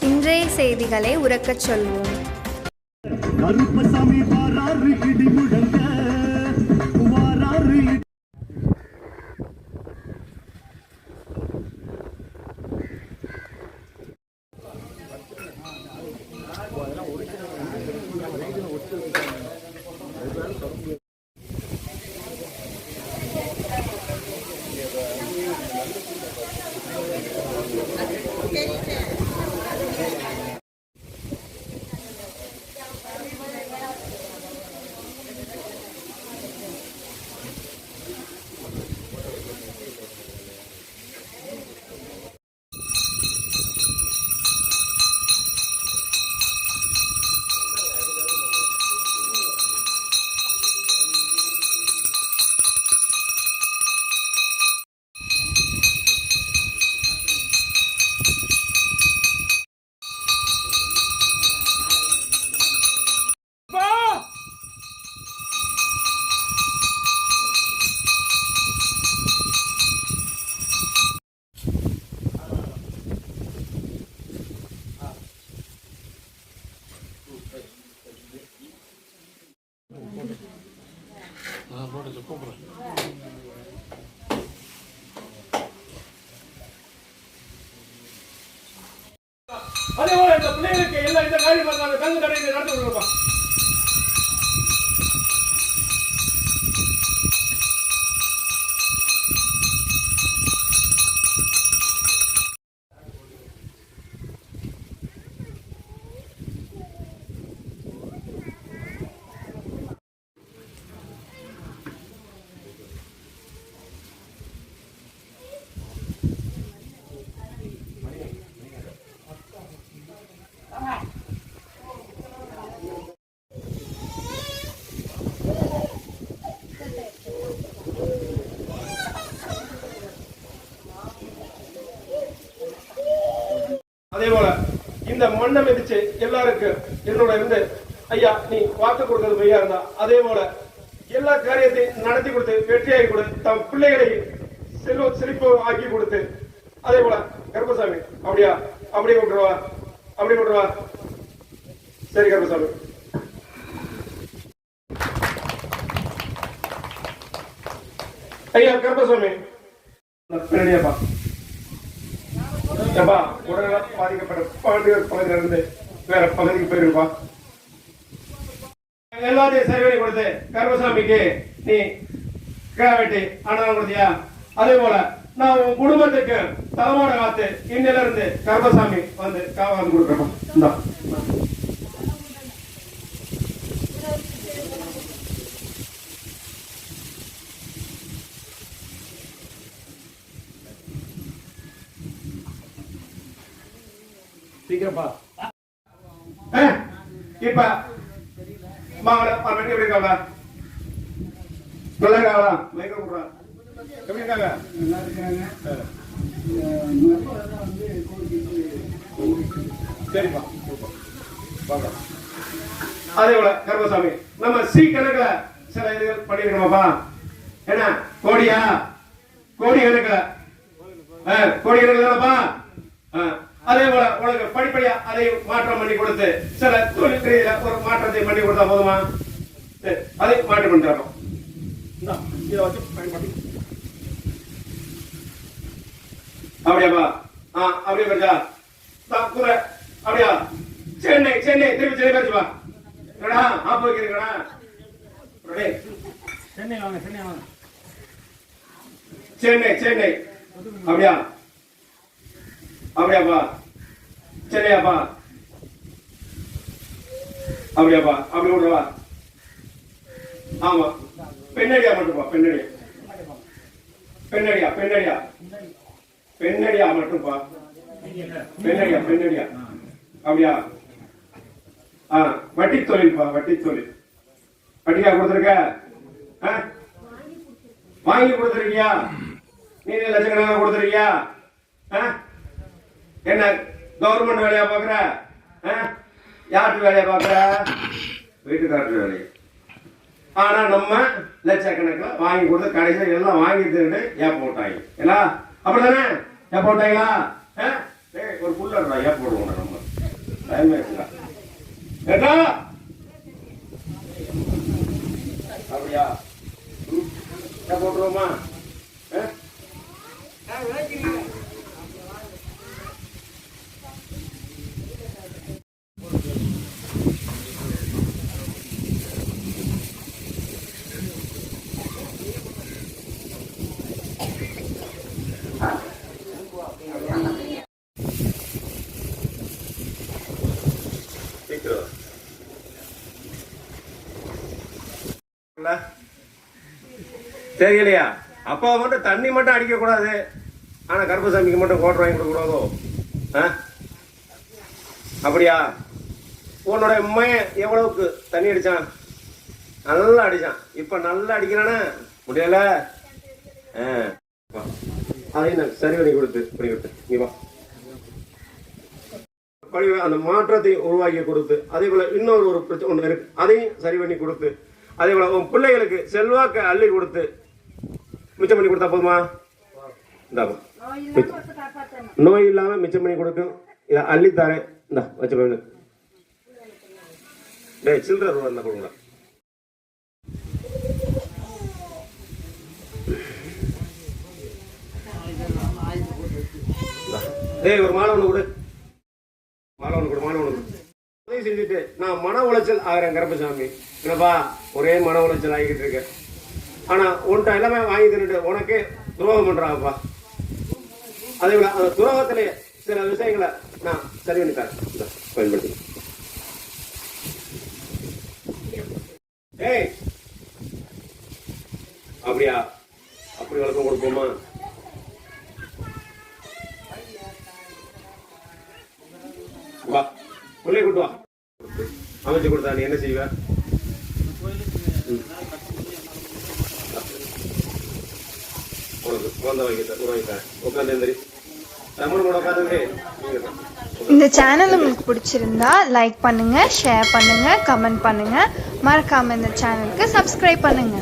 இன்றைய செய்திகளை உரக்கச் சொல்வோம். அதே போல இந்த பிள்ளைகளுக்கு எல்லா இந்த காரியம் கல்வி தடையை நடத்தி கொடுப்பா. அதே போல இந்த மண்ணை மிதிச்சு எல்லாருக்கும் என்னோட இருந்து ஐயா நீ வாக்கு கொடுக்கிறது மையா இருந்தா அதே போல எல்லா காரியத்தையும் நடத்தி கொடுத்து வெற்றியாகி கொடுத்து தம் பிள்ளைகளை செழிப்பு ஆக்கி கொடுத்து அதே போல கருப்பசாமி அப்படியா அப்படி விட்டுருவா சரி கருப்பசாமி ஐயா கருப்பசாமி பின்னாடியாப்பா உடனே பாதிக்கப்பட்ட பகுதியில இருந்து வேற பகுதிக்கு போயிருப்பா. எல்லாத்தையும் சரி கொடுத்து கருப்பசாமிக்கு நீ வெட்டி அன்னதானம் கொடுத்தியா அதே போல நான் உன் குடும்பத்துக்கு தலமாட காத்து இன்னில இருந்து கருப்பசாமி வந்து காவாந்து கொடுக்கணும். இந்தா சீக்கிரப்பா. இப்ப மாவட்ட எப்படி இருக்காங்களா? நல்லா இருக்காங்களா? மைக்ரோ போடுறா எப்படி இருக்காங்க? நல்லா இருக்காங்க. சரிப்பா அதே போல கருப்பசாமி நம்ம சி கணக்குல சில இதுகள் பண்ணிருக்கோமாப்பா. என்ன கோடி கணக்குல தானப்பா. அதே போல உனக்கு படிப்படியா அதை மாற்றம் பண்ணி கொடுத்து சில தொழில் ரீதியில ஒரு மாற்றத்தை பண்ணி கொடுத்தா போதுமா? அதை மாற்றம் பண்ணி தரோம். அப்படியாப்பா அப்படியே பரிச்சா குறை அப்படியா சென்னை திருப்பி சென்னை பரிச்சுப்பா ஆப்பு வைக்கிறீங்களா? சென்னை அப்படியா அப்படியாப்பா சென்னையாப்பா அப்படியாப்பா அப்படி விடுறவா. ஆமா பெண்ணடியா மட்டும்ப்பா பெண்ணடியா மட்டும்ப்பா பெண்ணடியா அப்படியா வட்டி தொழில்ப்பா வட்டிக்கா கொடுத்துருக்க வாங்கி கொடுத்துருக்கியா? நீ லட்சக்கணக்காக கொடுத்துருக்கியா? என்ன கவர்மெண்ட் வேலையா பாக்குற? யார்ட்டு வேலையா பாக்குற? வீட்டுக்காரட்டு வேலை. ஆனா நம்ம லட்சக்கணக்கில் வாங்கி கொடுத்து கடைசியில் எல்லாம் வாங்கி தந்துட்டு ஏப்ப விட்டாங்க எல்லாம் அப்படிதானே? ஏப்ப விட்டாங்களா? ஒரு புள்ளா ஏப்ப விடுவோம் நம்ம டைம் ஆயிடுச்சுடா. கேட்டா அப்படியா? போட்டுருவோமா? தெரியலையா? அப்பா மட்டும் தண்ணி மட்டும் அடிக்க கூடாது, ஆனா கருப்பசாமிக்கு மட்டும் கோட்டர் வாங்கி கொடுக்க கூடாதோ? அப்படியா? உன்னோட மையன் எவ்வளவுக்கு தண்ணி அடிச்சான்? நல்லா அடிச்சான். இப்ப நல்லா அடிக்கிறானா? முடியல. அதையும் நான் சரி பண்ணி கொடுத்து நீ வா. அந்த மாற்றத்தை உருவாக்கி கொடுத்து, அதே போல இன்னொரு ஒரு பிரச்சனை ஒண்ணு இருக்கு, அதையும் சரி பண்ணி கொடுத்து, அதே போல உன் பிள்ளைகளுக்கு செல்வாக்க அள்ளி கொடுத்து மிச்சம் பண்ணி கொடுத்தா போதுமா? நோய் இல்லாம மிச்சம் பண்ணி கொடுக்கும். இதை அள்ளித்தாரேன். இந்த வச்ச போய் டேய் சில்லற ரூபா இருந்தா கொடுங்க. டேய் ஒரு மாலை ஒண்ணு கொடு. உதவி செஞ்சுட்டு நான் மன உளைச்சல் ஆகிறேன் கருப்பசாமி. என்னப்பா ஒரே மன உளைச்சல் ஆகிக்கிட்டு இருக்கேன். ஆனா உன்ட்ட எல்லாமே வாங்கி தந்துட்டு உனக்கே துரோகம் பண்றாப்பா. அதே போல அந்த துரோகத்திலே சில விஷயங்களை நான் சரி பண்ணி தரேன். பயன்படுத்தி ஏய் அப்படியா? அப்படி வழக்கம் கொடுப்போமா? வா உள்ளே கூட்டு வா. அமைச்சு கொடுத்தா நீ என்ன செய்வ? உனக்கு குழந்தை வைக்க உட்காந்து எந்திரி. தமிழ் உட்காந்து. இந்த சேனல் உங்களுக்கு பிடிச்சிருந்தா லைக் பண்ணுங்க, ஷேர் பண்ணுங்க, கமெண்ட் பண்ணுங்க. மறக்காம இந்த சேனலுக்கு சப்ஸ்கிரைப் பண்ணுங்க.